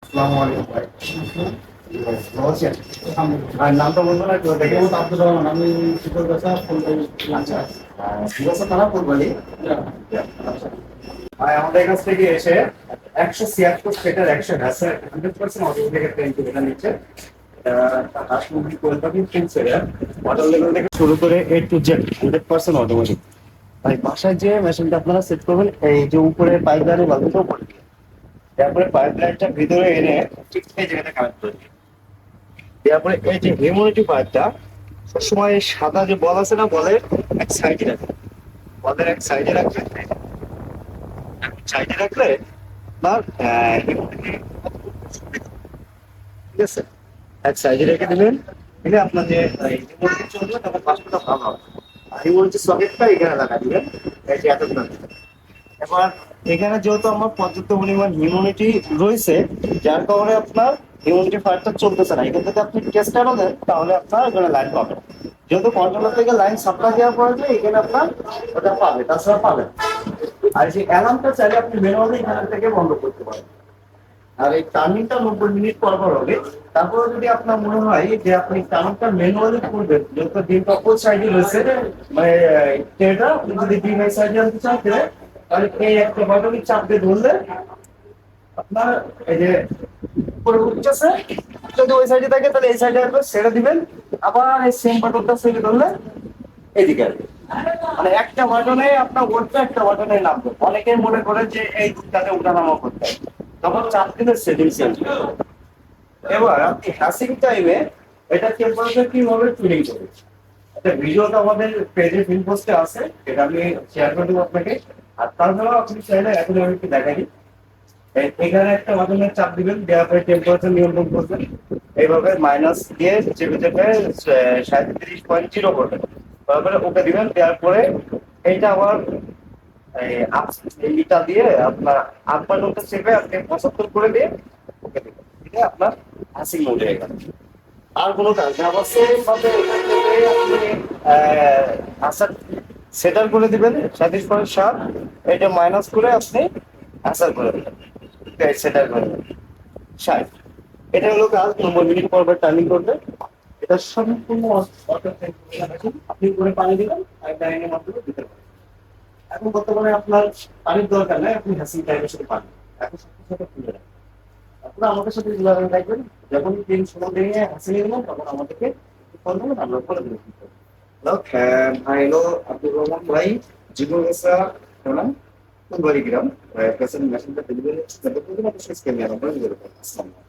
আসসালামু আলাইকুম ভাই। ভালো আছেন? আর নামটা বলবেন না একটু দেখে? মোহাম্মদ আব্দুর রহমান, আমি শীতল গাছা ফুলবাড়ি আচ্ছা, এলাকা। দিবসা থানা ফুলবাড়ি। আচ্ছা। ভাই আমাদের কাছ থেকে এসে 176 সেটার 100% অটোমেটিক এটা নিচ্ছে। হাঁস মুরগি করে থাকি ফুল সেটার মডেল লেভেল থেকে শুরু করে এ টু জেড 100% অটোমেটিক। ভাই বাসায় যে মেশিনটা আপনারা সেট করবেন এই যে উপরে পাইপ লাইনের বালতিটা উপরে দিয়ে, তারপরে পাইপ লাইনটা ভিতরে এনে ঠিক এই জায়গাটা কানেক্ট করে দিই। তারপরে এই যে হিউমিডিটি পাইপটা সবসময় সাদা যে বল আছে না, বলের এক সাইডে রাখবে, বলের এক সাইডে রাখবে, সাইডে রাখলে আপনার humidity ঠিক আছে, এক সাইডে রেখে দিলেন, দিলে আপনার যে হিউমিডিটি চলবে তখন বাষ্পটা ভালো হবে। আর হিউমিডিটি সকেটটা এখানে লাগা দিবেন, এই যে এতটা। এবার এখানে যেহেতু আমার পর্যাপ্ত পরিমাণ হিউমিডিটি রয়েছে, যার কারণে আপনার হিউমিডিটি ফায়ারটা চলতেছে না। এখান থেকে আপনি টেস্টারও দেন তাহলে আপনার এখানে লাইন পাবেন। যেহেতু কন্ট্রোলার থেকে লাইন সাপ্লাই দেওয়ার পরে যে এখানে আপনার ওটা পাবে, তাছাড়া পাবেন। আর যে অ্যালার্মটা চাইলে আপনি ম্যানুয়ালি এখান থেকে বন্ধ করতে পারেন। আর এই টার্নিংটা 90 মিনিট পর পর হবে। তারপরে যদি আপনার মনে হয় যে আপনি টার্নিংটা ম্যানুয়ালি করবেন, যেহেতু ডিমটা অপর সাইডে রয়েছে, মানে এটা আপনি যদি ডিম এই সাইডে আনতে চান তাহলে এই একটা বাটনই চাপ দিয়ে ধরলে আপনার এই যে উপরে উঠতেছে, যদি ওই সাইডে থাকে তাহলে এই সাইডে আসবে, সেটা দিবেন। আবার এই সেম বাটনটা সেটে ধরলে এদিকে আসবে। মানে একটা বাটনে আপনার উঠবে, একটা বাটনে নামবে। অনেকেই মনে করে যে এই দুটাতে উঠানামা করতে হয়, তখন চাপ দিলে সেটিং চেঞ্জ হবে। এবার আপনি হ্যাসিং টাইমে এটা টেম্পারেচার কিভাবে টুনিং করবেন, একটা ভিডিওটা আমাদের পেজে ফিল্ম পোস্টে আছে, এটা আমি শেয়ার করে দেবো আপনাকে। আর তাছাড়াও আপনি চাইলে এখন আমি একটু দেখাই দিই। এখানে একটা বাটনের চাপ দিবেন, দেওয়ার পরে টেম্পারেচার নিয়ন্ত্রণ করবেন। এইভাবে মাইনাস দিয়ে চেপে চেপে 37.0 করবেন, তারপরে ওকে দিবেন। দেওয়ার পরে এইটা আবার এইটা দিয়ে আপনার আপ বাটনটা চেপে আপনি 75 করে দিয়ে ওকে দিবেন, দিলে আপনার হাসিং মোড হয়ে গেল। আর কোনো কাজ না, আবার সেম ভাবে এখান থেকে আপনি আসার সেটার করে দিবেন 37.7, এটা মাইনাস করে আপনি আসার করে দিবেন, সেটার করে দিবেন 60। এটা হলো কাজ। 90 মিনিট পর পর টার্নিং করবে। এটা সম্পূর্ণ আপনি করে পানি দিবেন আর ডাইনিং মাধ্যমে দিতে পারেন। এখন বর্তমানে আপনার পানির দরকার নাই, আপনি হ্যাসিং টাইমের সাথে পানি এখন সবকিছু খুলে রাখবেন। তারপরে আমাদের সাথে যোগাযোগ রাখবেন। যখন দিন সময় দিয়ে হ্যাসিং নেবেন তখন আমাদেরকে ফোন করবেন, আমরা বলে দেবো। হ্যালো, ভাই হলো আব্দুর রহমান ভাই, জীবন রেসা প্রণাম, ফুলবাড়ি গ্রাম। প্রেসেন্ট মেশিনটা ডেলিভারি করতে স্কেল নিয়ে আমরা আসসালাম।